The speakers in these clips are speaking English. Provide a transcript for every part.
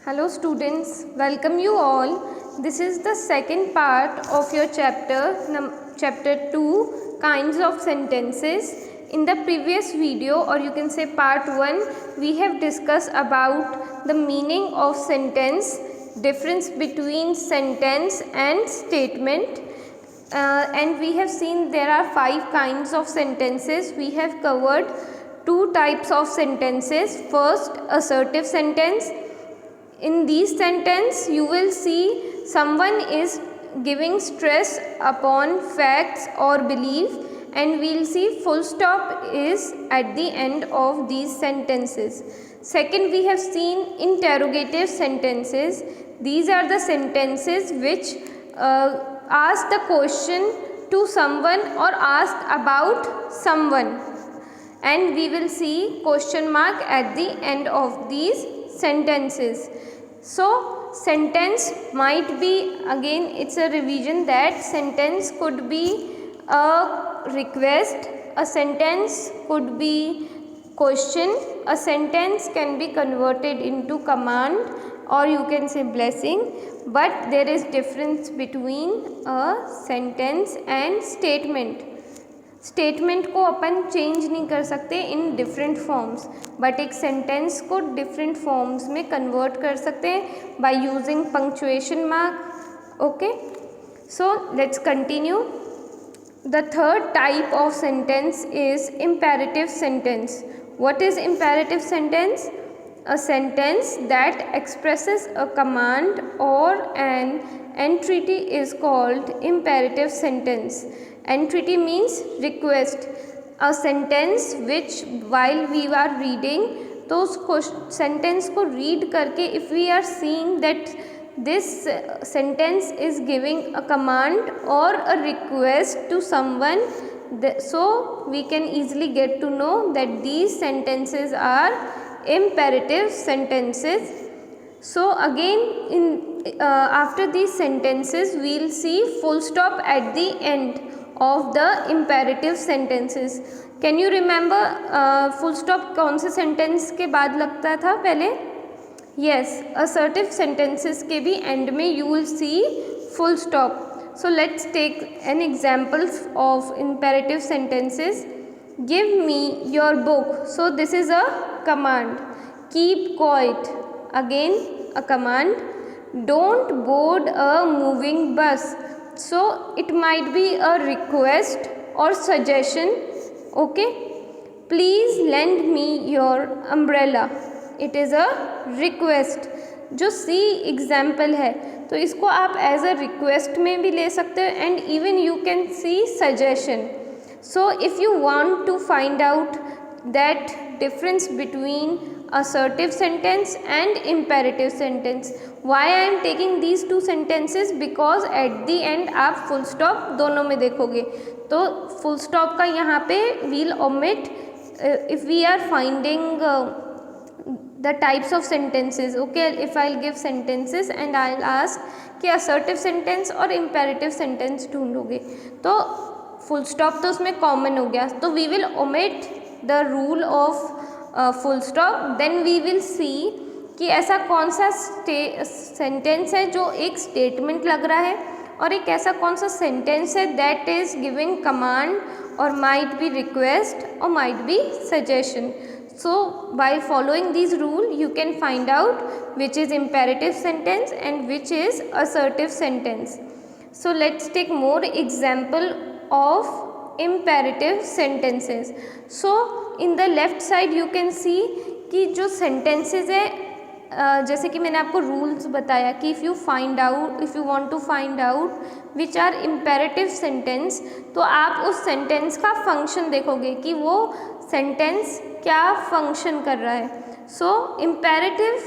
Hello students, welcome you all. This is the second part of your chapter 2, kinds of sentences. In the previous video, or you can say part 1, we have discussed about the meaning of sentence, difference between sentence and statement. And we have seen there are 5 kinds of sentences. We have covered 2 types of sentences. First, assertive sentence. In these sentence you will see someone is giving stress upon facts or belief, and we will see full stop is at the end of these sentences. Second, we have seen interrogative sentences. These are the sentences which ask the question to someone or ask about someone, and we will see question mark at the end of these sentences. So sentence might be, again it's a revision, that sentence could be a request, a sentence could be question, a sentence can be converted into command, or you can say blessing. But there is difference between a sentence and statement. Statement को अपन change नहीं कर सकते in different forms, but एक sentence को different forms में convert कर सकते हैं by using punctuation mark. Okay, so let's continue. The third type of sentence is imperative sentence. What is imperative sentence? A sentence that expresses a command or an entreaty is called imperative sentence. Entreaty means request. A sentence which while we are reading, तो उसको sentence को read करके if we are seeing that this sentence is giving a command or a request to someone, so we can easily get to know that these sentences are imperative sentences. So again in after these sentences we will see full stop at the end of the imperative sentences. Can you remember full stop कौन से sentence के बाद लगता था पहले? Yes, assertive sentences के भी end में you will see full stop. So let's take an example of imperative sentences. Give me your book. So this is a command. Keep quiet, again a command. Don't board a moving bus. So it might be a request or suggestion. Okay. Please lend me your umbrella. It is a request. जो सी example है तो इसको आप as a request में भी ले सकते हो, and even you can see suggestion. So if you want to find out that difference between assertive sentence and imperative sentence, why I am taking these two sentences, because at the end आप full stop दोनों में देखोगे. तो full stop का यहाँ पे we'll omit if we are finding the types of sentences. Okay, if I'll give sentences and I'll ask कि assertive sentence और imperative sentence ढूंढोगे, तो फुल स्टॉप तो उसमें कॉमन हो गया, तो we will omit the rule of full stop. Then we will see कि ऐसा कौन सा सेंटेंस है जो एक स्टेटमेंट लग रहा है, और एक ऐसा कौन सा सेंटेंस है दैट इज गिविंग कमांड और माइट बी रिक्वेस्ट और might B suggestion. So by following these rule you can find out which is imperative sentence and which is assertive sentence. So let's take more example of imperative sentences. So in the left side you can see कि जो sentences है, जैसे कि मैंने आपको rules बताया कि if you want to find out which are imperative sentence, तो आप उस sentence का function देखोगे कि वो sentence क्या function कर रहा है. So imperative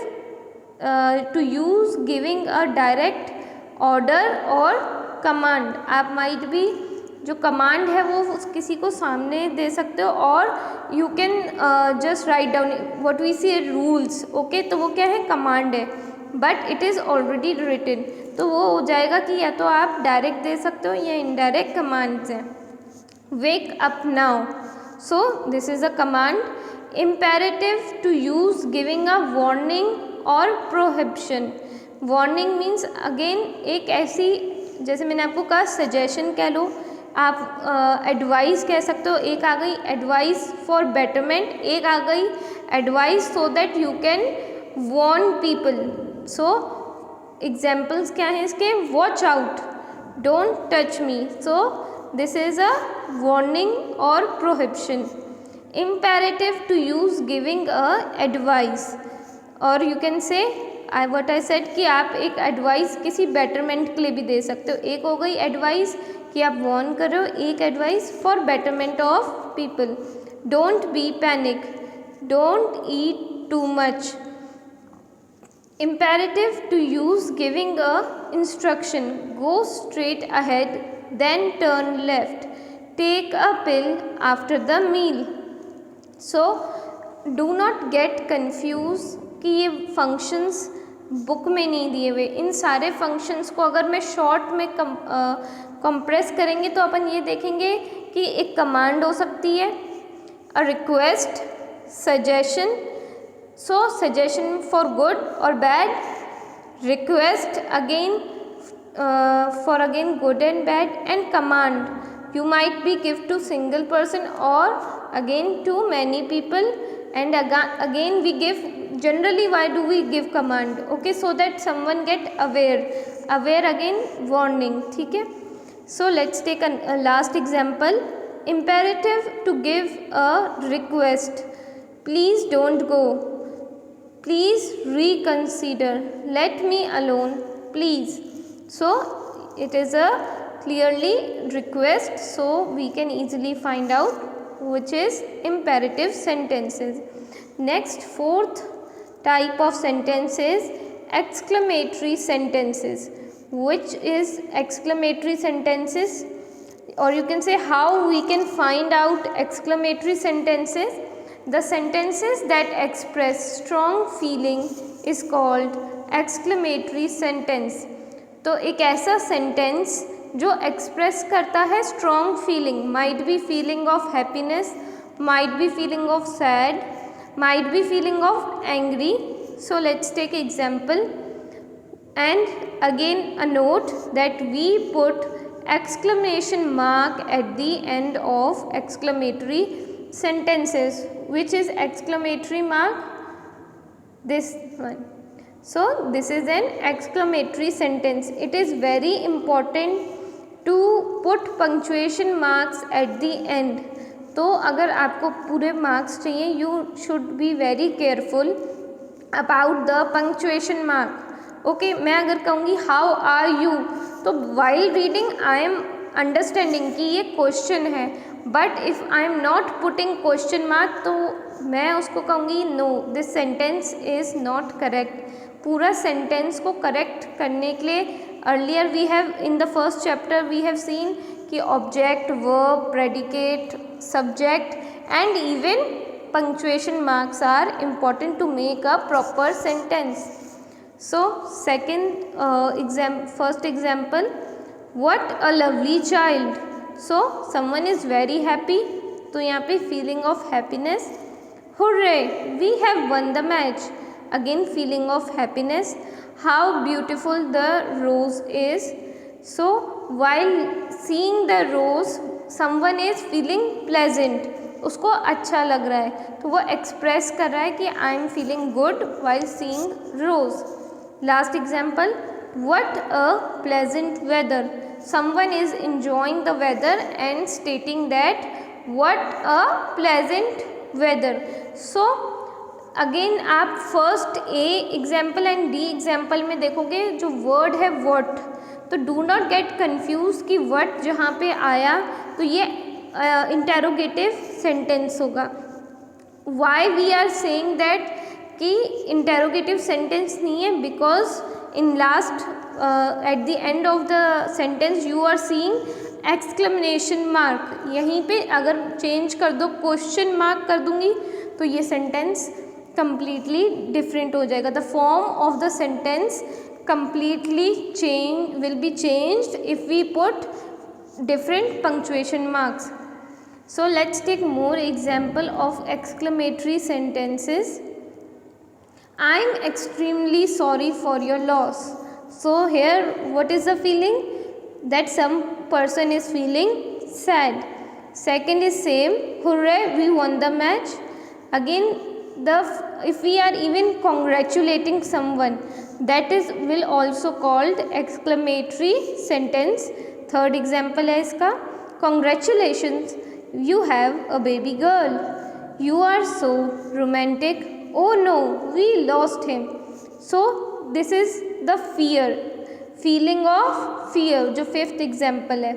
to use giving a direct order or command. आप might be जो कमांड है वो किसी को सामने दे सकते हो, और you can just write down what we see rules. Okay, तो वो क्या है, कमांड है, but it is already written, तो वो हो जाएगा कि या तो आप डायरेक्ट दे सकते हो या इनडायरेक्ट कमांड्स हैं. Wake up now. So this is a command. Imperative to use giving a warning और प्रोहिबिशन। वार्निंग मीन्स अगेन एक ऐसी, जैसे मैंने आपको कहा सजेशन कह लो, आप एडवाइस कह सकते हो। एक आ गई एडवाइस फॉर बेटरमेंट, एक आ गई advice so that you can warn people. So examples क्या हैं इसके? Watch out, don't touch me, so this is a warning और prohibition. Imperative to use giving a advice, और you can say what I said कि आप एक advice किसी betterment के लिए भी दे सकते हो। एक हो गई एडवाइस कि आप वार्न कर रहे हो, एक advice for betterment of people. Don't be panic, don't eat too much. Imperative to use giving a instruction, go straight ahead then turn left, take a pill after the meal. So do not get confuse कि ये functions book में नहीं दिए हुए। इन सारे functions को अगर मैं शॉर्ट में कंप्रेस करेंगे तो अपन ये देखेंगे कि एक कमांड हो सकती है, a request, suggestion, so suggestion for good और bad, request again for again good and bad, and command you might be give to single person or again to many people, and again we give, generally why do we give command? Okay, so that someone get aware again warning, ठीक है। So let's take a last example. Imperative to give a request, please don't go, please reconsider, let me alone, please. So it is a clearly request, so we can easily find out which is imperative sentences. Next, fourth type of sentence is exclamatory sentences. Which is exclamatory sentences, or you can say how we can find out exclamatory sentences? The sentences that express strong feeling is called exclamatory sentence. तो एक ऐसा sentence जो express करता है strong feeling, might be feeling of happiness, might be feeling of sad, might be feeling of angry. So let's take example, and again a note that we put exclamation mark at the end of exclamatory sentences. Which is exclamatory mark? This one. So this is an exclamatory sentence. It is very important to put punctuation marks at the end. तो अगर आपको पूरे marks चाहिए, you should be very careful about the punctuation mark. Okay, मैं अगर कहूँगी how are you, तो while reading I am understanding कि ये क्वेश्चन है, but if I am not putting question mark तो मैं उसको कहूँगी no, this sentence is not correct. पूरा सेंटेंस को करेक्ट करने के लिए earlier we have in the first chapter we have seen कि object, verb, predicate, subject and even punctuation marks are important to make a proper sentence. So second first example, what a lovely child. So someone is very happy, तो यहाँ पे feeling of happiness. Hurray, we have won the match, again feeling of happiness. How beautiful the rose is. So while seeing the rose someone is feeling pleasant, उसको अच्छा लग रहा है, तो वो एक्सप्रेस कर रहा है कि I am feeling good while seeing rose. Last example, what a pleasant weather. Someone is enjoying the weather and stating that what a pleasant weather. So again आप first A example and D example में देखोगे जो word है what, तो do not get confuse कि what जहाँ पे आया तो ये इंटेरोगेटिव सेंटेंस होगा. Why we are saying that कि इंटेरोगेटिव सेंटेंस नहीं है, because in last at the end of the sentence you are seeing exclamation mark. यहीं पे अगर चेंज कर दो, क्वेश्चन मार्क कर दूंगी, तो ये सेंटेंस completely different हो जाएगा. The form of the sentence completely will be changed if we put different punctuation marks. So let's take more example of exclamatory sentences. I am extremely sorry for your loss. So here what is the feeling? That some person is feeling sad. Second is same, hooray, we won the match. Again, if we are even congratulating someone, that is will also called exclamatory sentence. Third example है इसका, congratulations, you have a baby girl. You are so romantic. Oh no, we lost him. So this is the feeling of fear, जो fifth example है.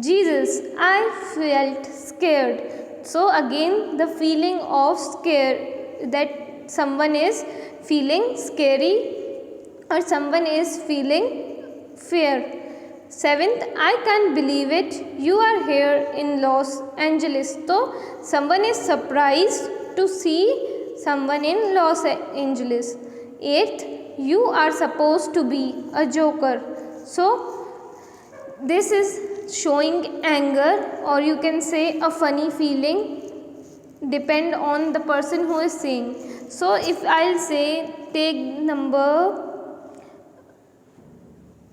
Jesus, I felt scared. So again the feeling of scare, that someone is feeling scary or someone is feeling fear. Seventh, I can't believe it, you are here in Los Angeles. So someone is surprised to see someone in Los Angeles. Eighth, you are supposed to be a joker. So this is showing anger, or you can say a funny feeling, depend on the person who is saying. So if I'll say, take number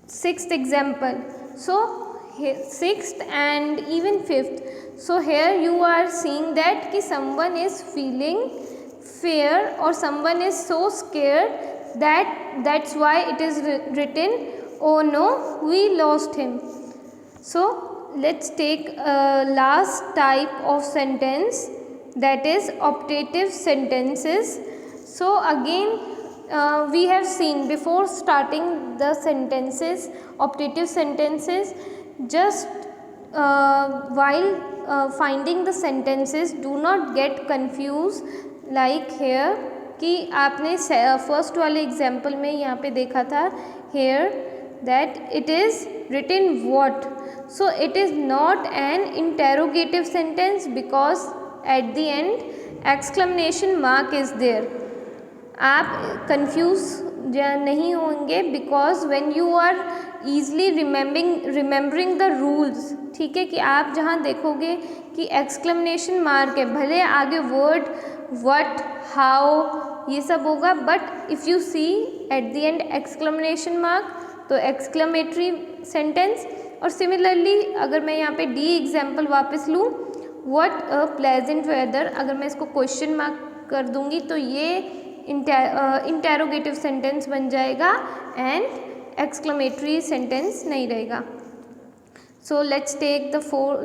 sixth example. So sixth and even fifth. So here you are seeing that ki someone is feeling fear or someone is so scared that's why it is written, oh no, we lost him. So let's take a last type of sentence, that is optative sentences. So again we have seen before starting the sentences, optative sentences, just while finding the sentences, do not get confused. Like here कि आपने first वाले example में यहाँ पे देखा था, here that it is written what. So it is not an interrogative sentence because at the end exclamation mark is there. आप confuse नहीं होंगे because when you are easily remembering the rules. ठीक है, कि आप जहाँ देखोगे कि एक्सक्लेमेशन मार्क है, भले आगे वर्ड व्हाट हाउ ये सब होगा, but if you see at the end exclamation mark तो एक्सक्लेमेटरी सेंटेंस. और सिमिलरली अगर मैं यहाँ पे डी एग्जाम्पल वापस लूँ, व्हाट अ प्लेजेंट वेदर, अगर मैं इसको क्वेश्चन मार्क कर दूँगी तो ये इंटेरोगेटिव सेंटेंस बन जाएगा एंड एक्सक्लेमेटरी सेंटेंस नहीं रहेगा. So let's take the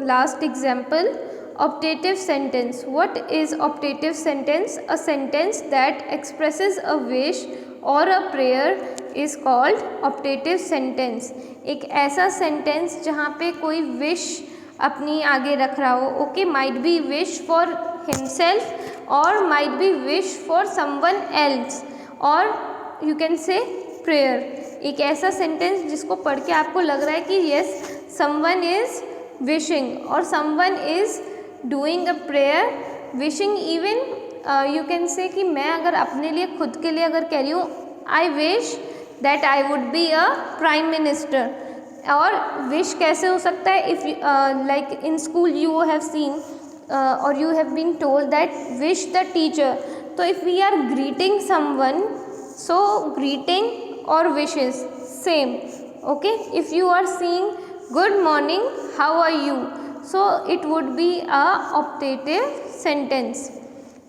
last example, optative sentence. What is optative sentence? A sentence that expresses a wish or a prayer is called optative sentence. एक ऐसा सेंटेंस जहाँ पे कोई wish अपनी आगे रख रहा हो. Okay, might be wish for himself और might be wish for someone else, और यू कैन से प्रेयर. एक ऐसा सेंटेंस जिसको पढ़ के आपको लग रहा है कि यस समवन इज विशिंग और someone is doing a prayer, wishing. Even you can से कि मैं अगर अपने लिए खुद के लिए अगर कह रही हूँ I wish that I would be a prime minister. और विश कैसे हो सकता है? If like in school you have seen और you have been told that wish the teacher. तो if we are greeting someone, so greeting और wishes same. Okay, if you are seeing good morning how are you, so it would be a optative sentence.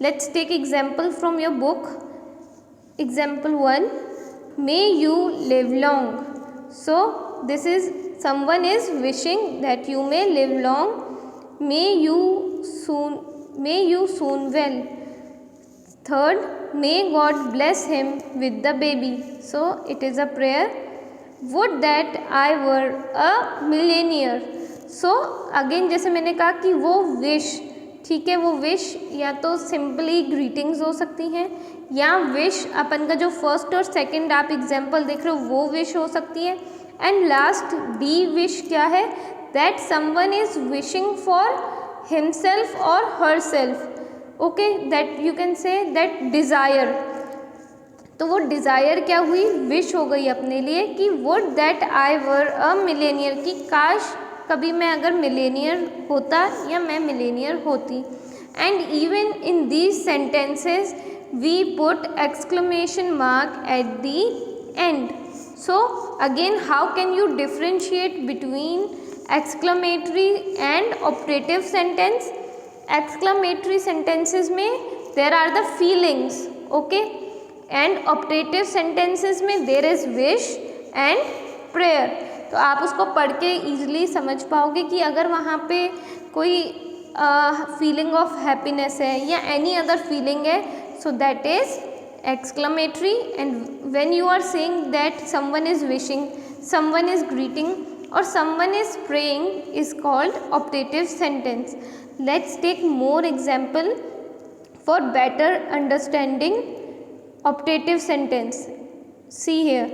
Let's take example from your book. Example 1, may you live long. So this is someone is wishing that you may live long. May you soon well. Third, may God bless him with the baby. So it is a prayer. Would that I were a millionaire. So again जैसे मैंने कहा कि वो wish, ठीक है, वो wish या तो सिंपली ग्रीटिंग्स हो सकती हैं या विश अपन का जो फर्स्ट और सेकंड आप एग्जांपल देख रहे हो वो विश हो सकती है. एंड लास्ट डी विश क्या है? That someone is wishing for himself और herself. Okay, that you can say that desire. तो वो डिज़ायर क्या हुई? विश हो गई अपने लिए कि would that I were a millionaire, कि काश कभी मैं अगर मिलेनियर होता या मैं मिलेनियर होती. And even in these sentences we put exclamation mark at the end. So again, how can you differentiate between exclamatory and optative sentence? Exclamatory sentences में there are the feelings, okay, and optative sentences में there is wish and prayer. तो आप उसको पढ़ के easily समझ पाओगे कि अगर वहाँ पे कोई feeling of happiness है या any other feeling है, so that is exclamatory, and when you are saying that someone is wishing, someone is greeting or someone is praying is called optative sentence. Let's take more example for better understanding optative sentence. See here,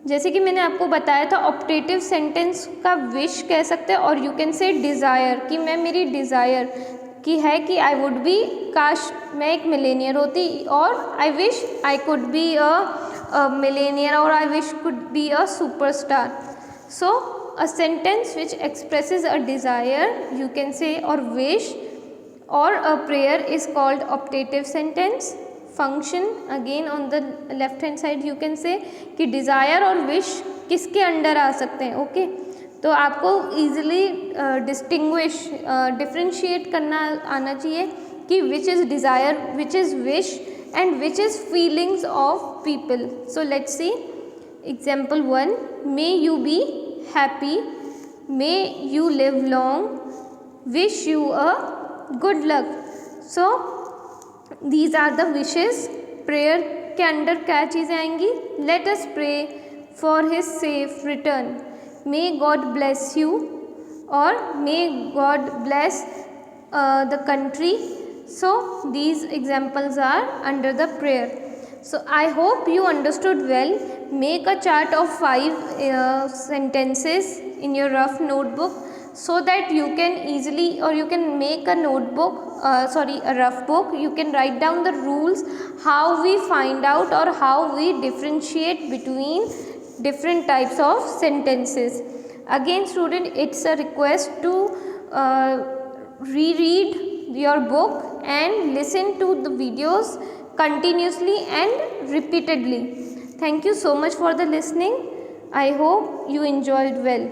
जैसे कि मैंने आपको बताया था optative sentence का wish कह सकते हैं और यू कैन से डिज़ायर कि मैं मेरी डिज़ायर की है कि आई वुड बी, काश मैं एक मिलेनियर होती, और I wish I could be a millionaire, और I wish could be a superstar. So a sentence which expresses a desire, you can say, or wish or a prayer is called optative sentence. Function again on the left hand side you can say कि desire और wish किसके under आ सकते हैं. Okay, तो आपको easily distinguish differentiate करना आना चाहिए कि which is desire, which is wish and which is feelings of people. So let's see example 1. May you be happy, may you live long, wish you a good luck. So these are the wishes. prayer के under क्या चीज़ें आएंगी? let us pray for his safe return, may God bless you, और may God bless the country. So these examples are under the prayer. So I hope you understood well. Make a chart of 5 sentences in your rough notebook so that you can easily, or you can make a notebook, a rough book. You can write down the rules, how we find out or how we differentiate between different types of sentences. Again student, it's a request to reread your book and listen to the videos continuously and repeatedly. Thank you so much for the listening. I hope you enjoyed well.